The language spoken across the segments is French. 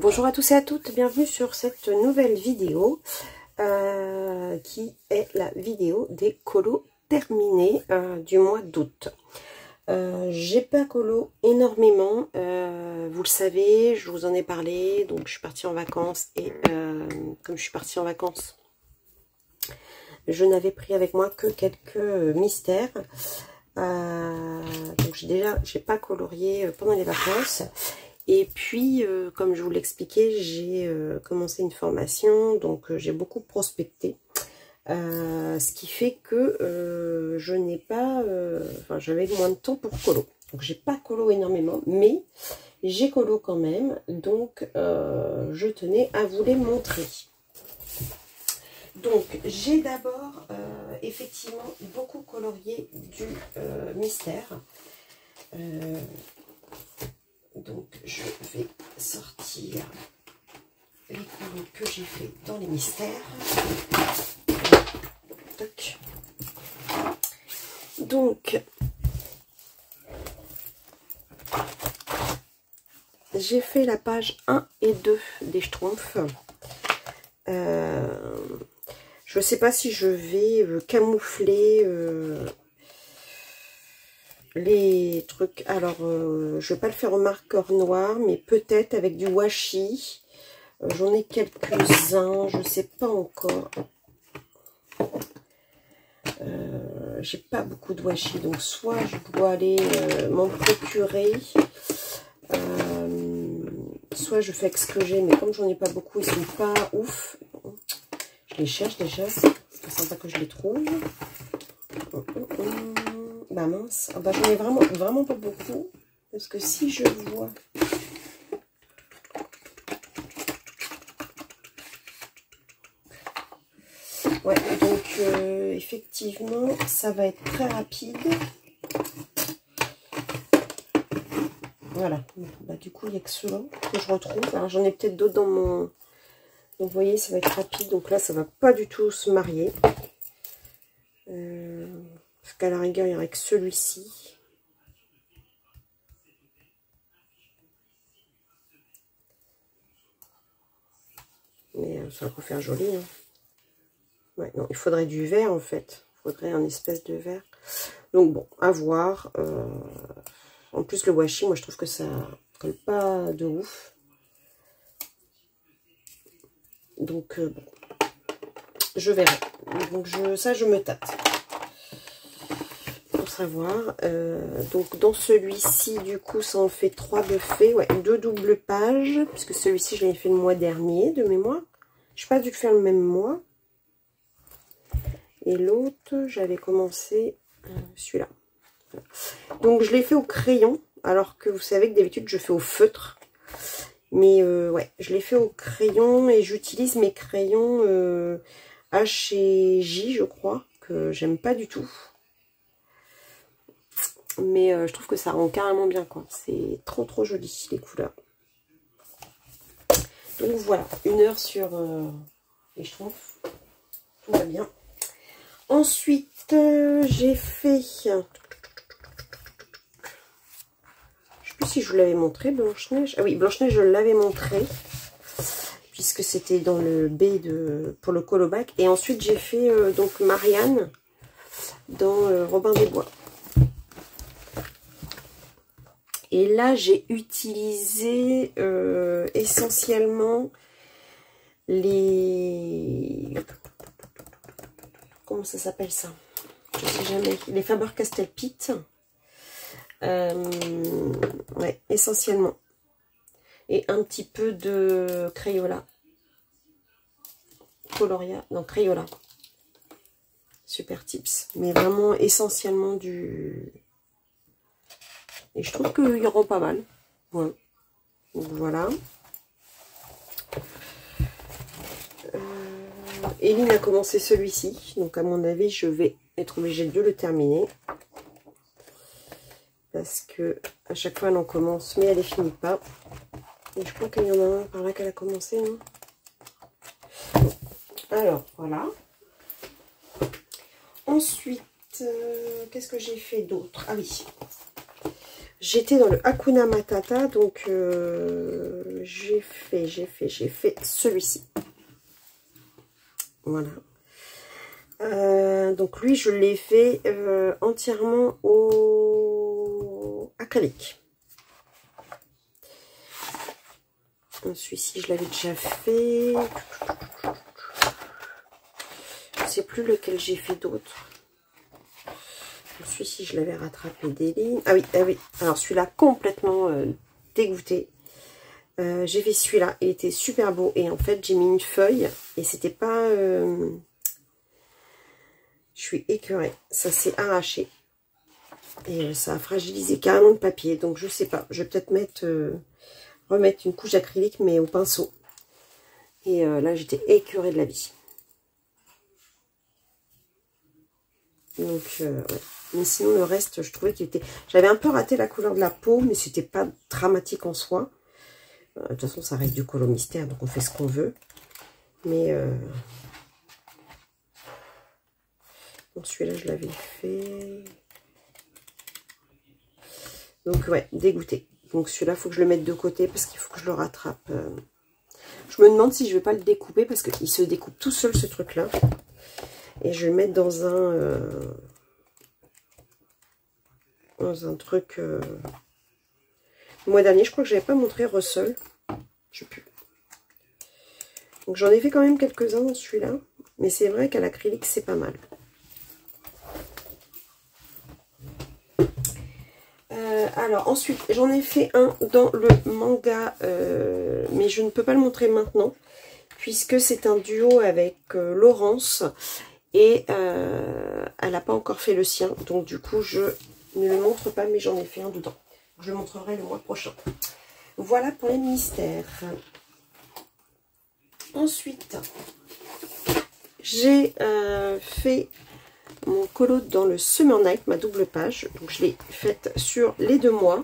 Bonjour à tous et à toutes, bienvenue sur cette nouvelle vidéo qui est la vidéo des colos terminés du mois d'août. J'ai pas colo énormément, vous le savez, je vous en ai parlé, donc je suis partie en vacances et comme je suis partie en vacances, je n'avais pris avec moi que quelques mystères. Donc j'ai pas colorié pendant les vacances. Et puis, comme je vous l'expliquais, j'ai commencé une formation, donc j'ai beaucoup prospecté. Ce qui fait que je n'ai pas... enfin, j'avais moins de temps pour colo. Donc, j'ai pas colo énormément, mais j'ai colo quand même. Donc, je tenais à vous les montrer. Donc, j'ai d'abord, effectivement, beaucoup colorié du mystère. Donc, je vais sortir les colos que j'ai fait dans les mystères. Toc. Donc, j'ai fait la page 1 et 2 des Schtroumpfs. Je ne sais pas si je vais camoufler les trucs. Alors, je ne vais pas le faire au marqueur noir, mais peut-être avec du washi. J'en ai quelques-uns, je ne sais pas encore. J'ai pas beaucoup de washi, donc soit je dois aller m'en procurer, soit je fais avec ce que j'ai, mais comme j'en ai pas beaucoup, ils sont pas ouf. Je les cherche déjà, c'est sympa que je les trouve. Bah mince, bah, j'en ai vraiment pas beaucoup, parce que si je vois... Ouais, donc effectivement, ça va être très rapide. Voilà, bah, du coup, il n'y a que ceux-là que je retrouve. Alors, j'en ai peut-être d'autres dans mon... Donc, vous voyez, ça va être rapide. Donc là, ça va pas du tout se marier. Parce qu'à la rigueur, il n'y aurait que celui-ci. Mais ça va pas faire joli, hein. Ouais, non, il faudrait du vert, en fait. Il faudrait un espèce de vert. Donc, bon, à voir. En plus, le washi, moi, je trouve que ça colle pas de ouf. Donc, bon, je verrai. Donc, ça, je me tâte. Pour savoir. Donc, dans celui-ci, du coup, ça en fait 3 de fait. Ouais, 2 doubles pages. Puisque celui-ci, je l'avais fait le mois dernier, de mémoire. Je n'ai pas dû le faire le même mois. Et l'autre, j'avais commencé celui-là. Voilà. Donc, je l'ai fait au crayon. Alors que vous savez que d'habitude, je fais au feutre. Mais ouais, je l'ai fait au crayon. Et j'utilise mes crayons H et J, je crois. Que j'aime pas du tout. Mais je trouve que ça rend carrément bien, quoi. C'est trop joli, les couleurs. Donc, voilà. 1 heure sur les Schtroumpfs. Tout va bien. Ensuite, j'ai fait... Je ne sais plus si je vous l'avais montré, Blanche-Neige. Ah oui, Blanche-Neige, je l'avais montré. Puisque c'était dans le B pour le colobac. Et ensuite, j'ai fait donc Marianne dans Robin des Bois. Et là, j'ai utilisé essentiellement les... Comment ça s'appelle ça? Je sais jamais. Les Faber-Castell Pitt. Ouais, essentiellement. Et un petit peu de Crayola. Coloria. Non, Crayola. Super Tips. Mais vraiment essentiellement du... Et je trouve qu'il rend pas mal. Ouais. Donc voilà. Eline a commencé celui-ci, donc à mon avis je vais être obligée de le terminer parce que à chaque fois elle en commence mais elle ne finit pas. Et je crois qu'il y en a un par là qu'elle a commencé, non? Bon. Alors voilà. Ensuite, qu'est-ce que j'ai fait d'autre? Ah oui, J'étais dans le Hakuna Matata, donc j'ai fait celui-ci. Voilà. Donc lui, je l'ai fait entièrement au acrylique. Celui-ci, je l'avais déjà fait. Je ne sais plus lequel j'ai fait d'autre. Celui-ci, je l'avais rattrapé des lignes. Ah oui, ah oui. Alors celui-là, complètement dégoûté. J'ai fait celui-là. Il était super beau. Et en fait, j'ai mis une feuille. Et c'était pas... Je suis écœurée. Ça s'est arraché. Et ça a fragilisé carrément le papier. Donc, je sais pas. Je vais peut-être remettre une couche d'acrylique, mais au pinceau. Et là, j'étais écœurée de la vie. Donc, ouais. Mais sinon, le reste, je trouvais qu'il était... J'avais un peu raté la couleur de la peau, mais c'était pas dramatique en soi. De toute façon, ça reste du colo mystère, donc on fait ce qu'on veut. Mais... Donc, celui-là, je l'avais fait... Donc, ouais, dégoûté. Donc, celui-là, il faut que je le mette de côté, parce qu'il faut que je le rattrape. Je me demande si je vais pas le découper, parce qu'il se découpe tout seul, ce truc-là. Et je vais le mettre dans un truc... Le mois dernier, je crois que je n'avais pas montré Russell. Je sais plus. Donc j'en ai fait quand même quelques-uns dans celui-là. Mais c'est vrai qu'à l'acrylique, c'est pas mal. Alors ensuite, j'en ai fait un dans le manga. Mais je ne peux pas le montrer maintenant. Puisque c'est un duo avec Laurence. Et elle n'a pas encore fait le sien. Donc du coup, je ne le montre pas. Mais j'en ai fait un dedans. Je le montrerai le mois prochain. Voilà pour les mystères. Ensuite, j'ai fait mon colo dans le Summer Night, ma double page. Donc, je l'ai faite sur les 2 mois.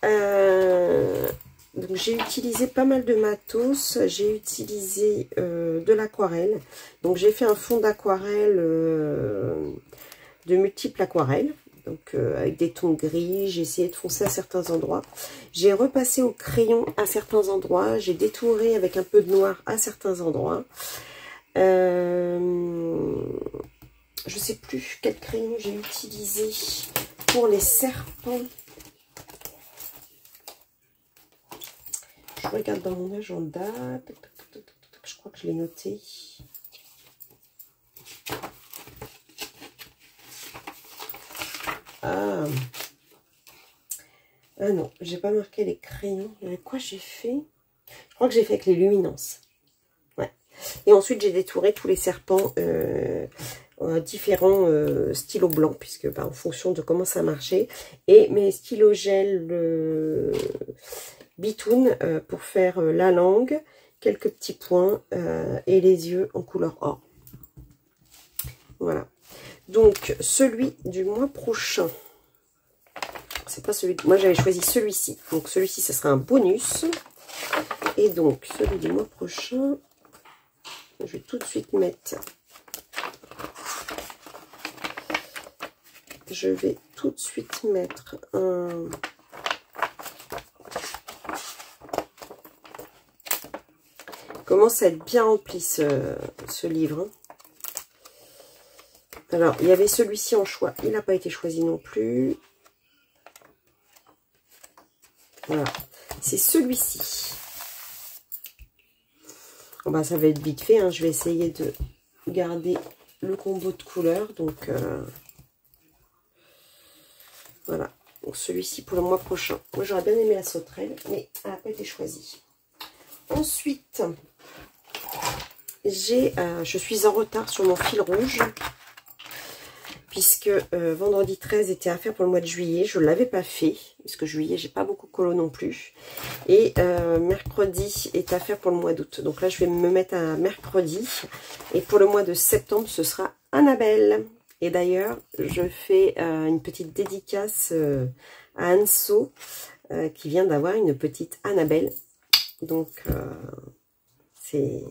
Donc, j'ai utilisé pas mal de matos. J'ai utilisé de l'aquarelle. Donc, j'ai fait un fond d'aquarelle, de multiples aquarelles. Donc, avec des tons gris, j'ai essayé de foncer à certains endroits. J'ai repassé au crayon à certains endroits. J'ai détouré avec un peu de noir à certains endroits. Je ne sais plus quel crayon j'ai utilisé pour les serpents. Je regarde dans mon agenda. Je crois que je l'ai noté. Ah non, j'ai pas marqué les crayons. Avec quoi j'ai fait? Je crois que j'ai fait avec les luminances. Ouais. Et ensuite, j'ai détouré tous les serpents différents stylos blancs, puisque bah, en fonction de comment ça marchait. Et mes stylos gel Bitoon pour faire la langue, quelques petits points et les yeux en couleur or. Voilà. Donc, celui du mois prochain. C'est pas celui... Moi, j'avais choisi celui-ci. Donc, celui-ci, ça sera un bonus. Et donc, celui du mois prochain, je vais tout de suite mettre... Je vais tout de suite mettre un... Il commence à être bien rempli, ce livre. Alors, il y avait celui-ci en choix. Il n'a pas été choisi non plus. Voilà. C'est celui-ci. Bon, bah, ça va être vite fait. Hein. Je vais essayer de garder le combo de couleurs. Donc, voilà. Donc, celui-ci pour le mois prochain. Moi, j'aurais bien aimé la sauterelle, mais elle n'a pas été choisie. Ensuite, je suis en retard sur mon fil rouge. Puisque vendredi 13 était à faire pour le mois de juillet. Je ne l'avais pas fait, puisque juillet, j'ai pas beaucoup de colo non plus. Et mercredi est à faire pour le mois d'août. Donc là, je vais me mettre à mercredi. Et pour le mois de septembre, ce sera Annabelle. Et d'ailleurs, je fais une petite dédicace à Anso, qui vient d'avoir une petite Annabelle. Donc, c'est...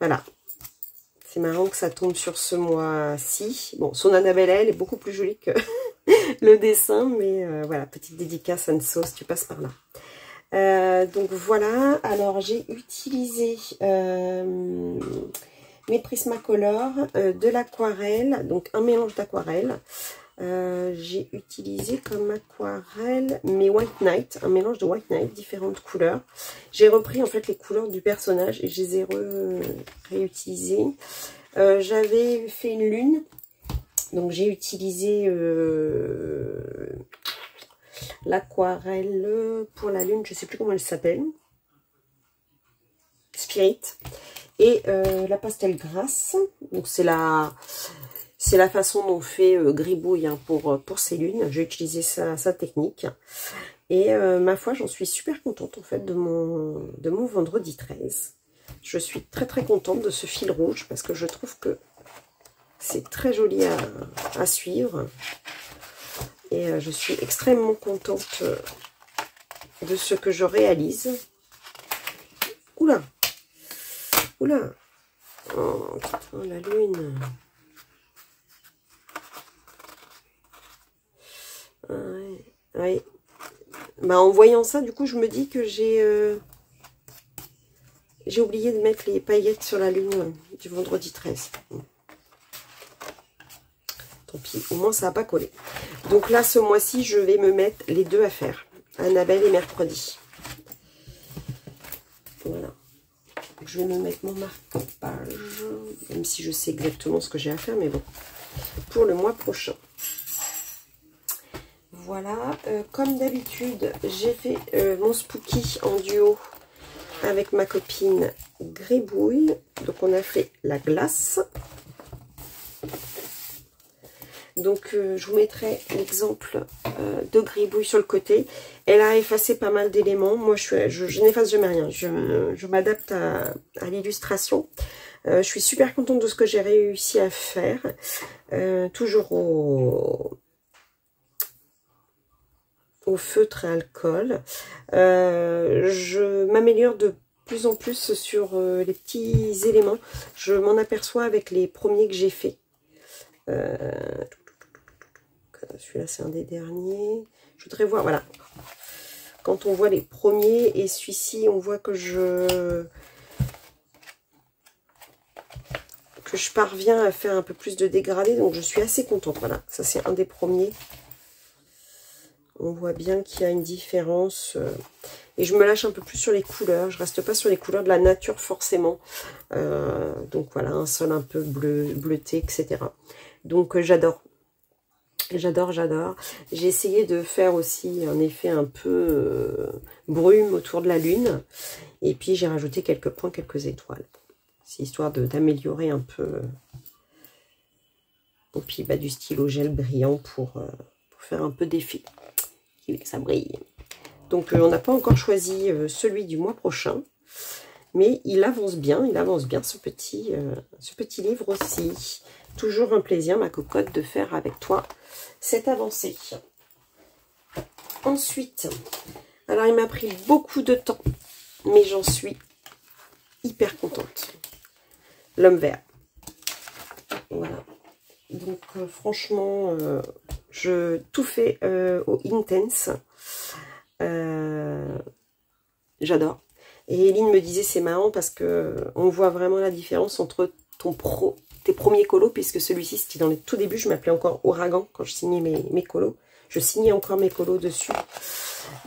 Voilà. C'est marrant que ça tombe sur ce mois-ci. Bon, son Annabelle, elle est beaucoup plus jolie que le dessin, mais voilà, petite dédicace Anso, si tu passes par là. Donc voilà, alors j'ai utilisé mes Prismacolor, de l'aquarelle, donc un mélange d'aquarelle. J'ai utilisé comme aquarelle mes White Night, un mélange de White Night, différentes couleurs. J'ai repris en fait les couleurs du personnage et je les ai réutilisées. J'avais fait une lune, donc j'ai utilisé l'aquarelle pour la lune, je sais plus comment elle s'appelle, Spirit, et la pastel grasse, donc c'est la façon dont fait Gribouille hein, pour ces lunes. J'ai utilisé sa technique. Et ma foi, j'en suis super contente en fait de mon vendredi 13. Je suis très très contente de ce fil rouge parce que je trouve que c'est très joli à suivre. Et je suis extrêmement contente de ce que je réalise. Oula! Oula! Oh putain, la lune! Ouais. Bah, en voyant ça, du coup, je me dis que j'ai oublié de mettre les paillettes sur la lune du vendredi 13. Tant pis, au moins ça n'a pas collé. Donc là, ce mois-ci, je vais me mettre les deux à faire. Annabelle et mercredi. Voilà. Je vais me mettre mon marque-page, même si je sais exactement ce que j'ai à faire, mais bon, pour le mois prochain. Voilà, comme d'habitude, j'ai fait mon spooky en duo avec ma copine Gribouille. Donc on a fait la glace. Donc je vous mettrai l'exemple de Gribouille sur le côté. Elle a effacé pas mal d'éléments. Moi je n'efface jamais rien. Je m'adapte à l'illustration. Je suis super contente de ce que j'ai réussi à faire. Toujours au feutre à alcool. Je m'améliore de plus en plus sur les petits éléments. Je m'en aperçois avec les premiers que j'ai faits. Celui-là, c'est un des derniers. Je voudrais voir, voilà. Quand on voit les premiers et celui-ci, on voit que je parviens à faire un peu plus de dégradé. Donc, je suis assez contente. Voilà, ça, c'est un des premiers. On voit bien qu'il y a une différence. Et je me lâche un peu plus sur les couleurs. Je reste pas sur les couleurs de la nature forcément. Donc voilà, un sol un peu bleuté, etc. Donc j'adore. J'adore, j'adore. J'ai essayé de faire aussi un effet un peu brume autour de la lune. Et puis j'ai rajouté quelques points, quelques étoiles. C'est histoire d'améliorer un peu. Et puis bah, du stylo gel brillant pour faire un peu d'effet. Que ça brille. Donc on n'a pas encore choisi celui du mois prochain, mais il avance bien ce petit livre aussi. Toujours un plaisir, ma cocotte, de faire avec toi cette avancée. Ensuite, alors il m'a pris beaucoup de temps, mais j'en suis hyper contente. L'homme vert. Voilà. Donc franchement, je tout fais au Intense. J'adore. Et Eline me disait c'est marrant parce que on voit vraiment la différence entre tes premiers colos, puisque celui-ci c'était dans les tout débuts, je m'appelais encore Ouragan quand je signais mes colos. Je signais encore mes colos dessus.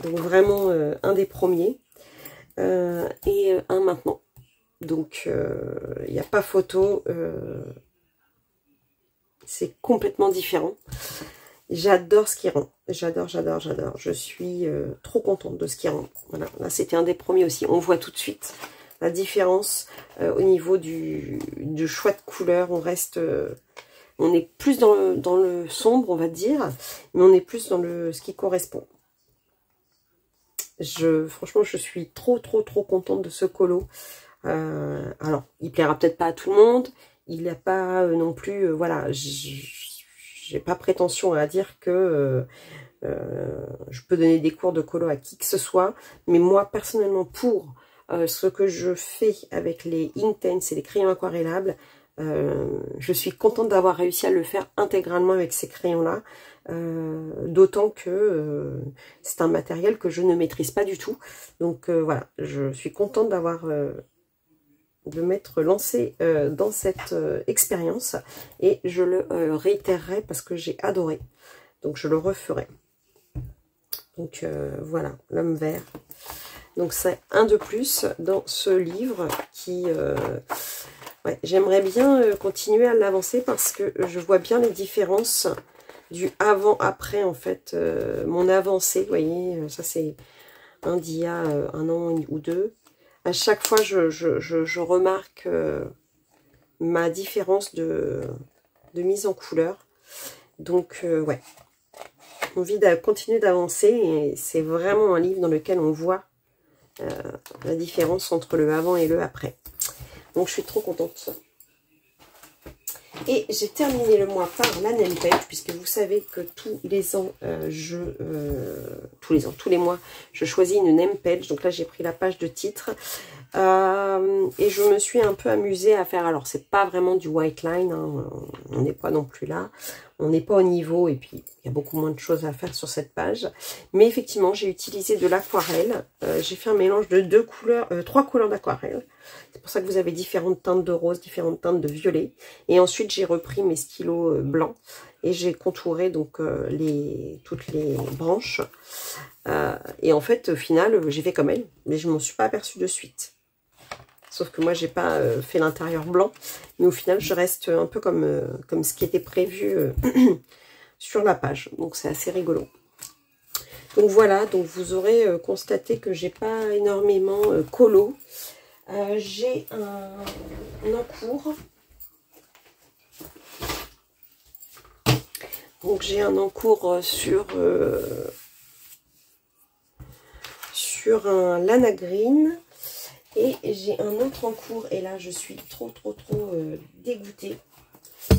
Donc vraiment un des premiers. Et un maintenant. Donc il n'y a pas photo. C'est complètement différent. J'adore ce qui rend. J'adore, j'adore, j'adore. Je suis trop contente de ce qui rend. Voilà, là c'était un des premiers aussi. On voit tout de suite la différence au niveau du choix de couleur. On reste, on est plus dans le sombre, on va dire, mais on est plus dans ce qui correspond. Franchement, je suis trop contente de ce colo. Alors, il plaira peut-être pas à tout le monde. Il n'a pas non plus, voilà, j'ai pas prétention à dire que je peux donner des cours de colo à qui que ce soit, mais moi personnellement pour ce que je fais avec les Intense et les crayons aquarellables, Je suis contente d'avoir réussi à le faire intégralement avec ces crayons-là. D'autant que c'est un matériel que je ne maîtrise pas du tout. Donc voilà, je suis contente d'avoir de m'être lancée dans cette expérience. Et je le réitérerai parce que j'ai adoré. Donc je le referai. Donc voilà, l'homme vert. Donc c'est un de plus dans ce livre qui... ouais, j'aimerais bien continuer à l'avancer parce que je vois bien les différences du avant-après, en fait. Mon avancée, vous voyez, ça c'est un d'il y a un an ou deux. À chaque fois, je remarque ma différence de mise en couleur. Donc, ouais, envie de continuer d'avancer. Et c'est vraiment un livre dans lequel on voit la différence entre le avant et le après. Donc, je suis trop contente. Et j'ai terminé le mois par la name page, puisque vous savez que tous les ans, tous les mois, je choisis une name page. Donc là, j'ai pris la page de titre. Et je me suis un peu amusée à faire, alors c'est pas vraiment du white line, hein, on n'est pas non plus là, on n'est pas au niveau, et puis il y a beaucoup moins de choses à faire sur cette page, mais effectivement j'ai utilisé de l'aquarelle, j'ai fait un mélange de trois couleurs d'aquarelle, c'est pour ça que vous avez différentes teintes de rose, différentes teintes de violet, et ensuite j'ai repris mes stylos blancs, et j'ai contouré donc toutes les branches, et en fait au final j'ai fait comme elle, mais je m'en suis pas aperçue de suite. Sauf que moi, j'ai pas fait l'intérieur blanc. Mais au final, je reste un peu comme ce qui était prévu sur la page. Donc, c'est assez rigolo. Donc, voilà. Donc, vous aurez constaté que j'ai pas énormément colo. J'ai un encours. Donc, j'ai un encours sur un Lana Green. Et j'ai un autre en cours, et là je suis trop dégoûtée.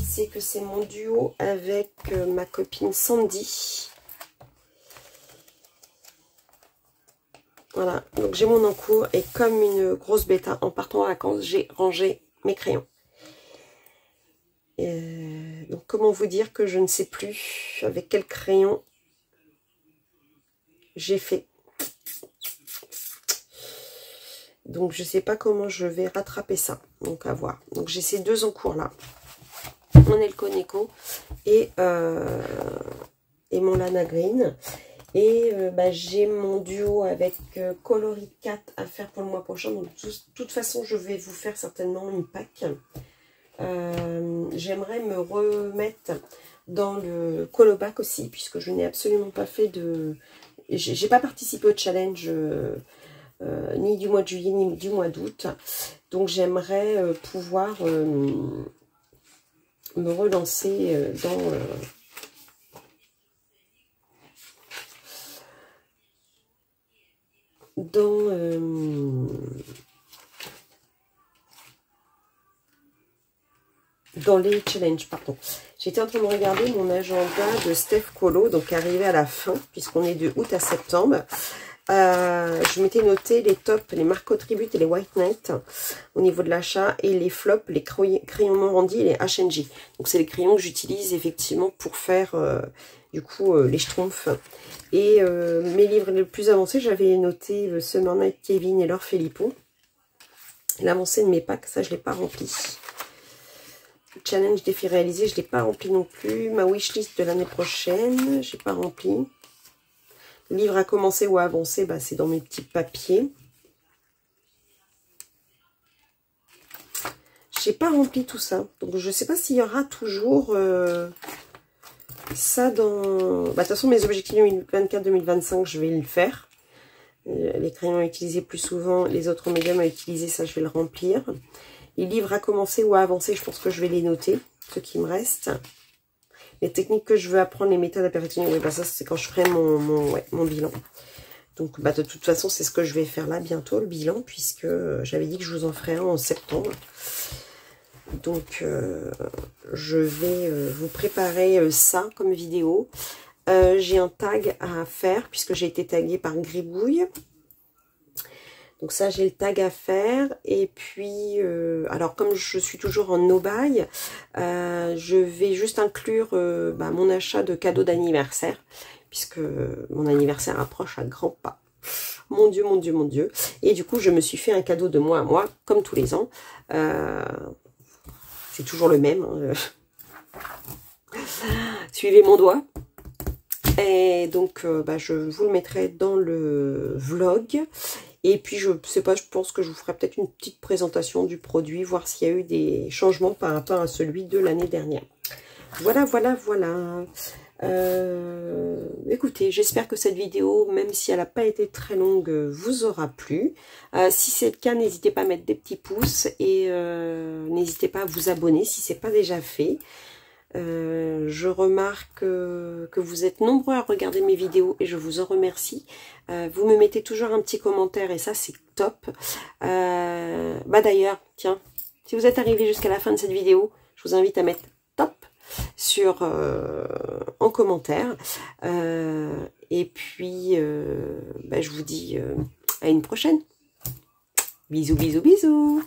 C'est que c'est mon duo avec ma copine Sandy. Voilà, donc j'ai mon en cours, et comme une grosse bêta, en partant en vacances, j'ai rangé mes crayons. Donc comment vous dire que je ne sais plus avec quel crayon j'ai fait. Donc, je ne sais pas comment je vais rattraper ça. Donc, à voir. Donc, j'ai ces deux en cours là. Mon Elconeco et mon Lana Green. Et j'ai mon duo avec Coloris 4 à faire pour le mois prochain. Donc, de toute façon, je vais vous faire certainement une pack. J'aimerais me remettre dans le Colobac aussi, puisque je n'ai absolument pas fait de... J'ai pas participé au challenge... ni du mois de juillet, ni du mois d'août. Donc, j'aimerais pouvoir me relancer dans les challenges, pardon. J'étais en train de regarder mon agenda de Steph Colo, donc arrivé à la fin, puisqu'on est de août à septembre. Je m'étais noté les tops, les Marco Tribute et les White Knight au niveau de l'achat, et les flops, les crayons Morandi et les HNG. Donc c'est les crayons que j'utilise effectivement pour faire du coup les schtroumpfs. Et mes livres les plus avancés, j'avais noté Summer Night Kevin et Laure Philippon. L'avancée de mes packs, ça je ne l'ai pas rempli. Challenge défi réalisé, je ne l'ai pas rempli non plus. Ma wishlist de l'année prochaine, je n'ai pas rempli. Livre à commencer ou à avancer, c'est dans mes petits papiers. J'ai pas rempli tout ça. Donc, je sais pas s'il y aura toujours ça dans... de toute façon, mes objectifs 2024-2025, je vais le faire. Les crayons à utiliser plus souvent, les autres médiums à utiliser, ça, je vais le remplir. Les livres à commencer ou à avancer, je pense que je vais les noter, ceux qui me restent. Les techniques que je veux apprendre, les méthodes à perfectionner, oui, ça c'est quand je ferai mon bilan. Donc de toute façon, c'est ce que je vais faire là bientôt, le bilan, puisque j'avais dit que je vous en ferai un en septembre. Donc je vais vous préparer ça comme vidéo. J'ai un tag à faire, puisque j'ai été taguée par Gribouille. Donc ça, j'ai le tag à faire. Et puis, alors comme je suis toujours en no-buy, je vais juste inclure mon achat de cadeaux d'anniversaire, puisque mon anniversaire approche à grands pas. Mon Dieu, mon Dieu, mon Dieu. Et du coup, je me suis fait un cadeau de moi à moi, comme tous les ans. C'est toujours le même. Hein. Suivez mon doigt. Et donc, je vous le mettrai dans le vlog. Et puis, je sais pas, je pense que je vous ferai peut-être une petite présentation du produit, voir s'il y a eu des changements par rapport à celui de l'année dernière. Voilà, voilà, voilà. Écoutez, j'espère que cette vidéo, même si elle n'a pas été très longue, vous aura plu. Si c'est le cas, n'hésitez pas à mettre des petits pouces et n'hésitez pas à vous abonner si ce n'est pas déjà fait. Je remarque que vous êtes nombreux à regarder mes vidéos et je vous en remercie. Vous me mettez toujours un petit commentaire et ça c'est top. D'ailleurs, tiens, si vous êtes arrivé jusqu'à la fin de cette vidéo, je vous invite à mettre top en commentaire. Et puis, je vous dis à une prochaine. Bisous, bisous, bisous.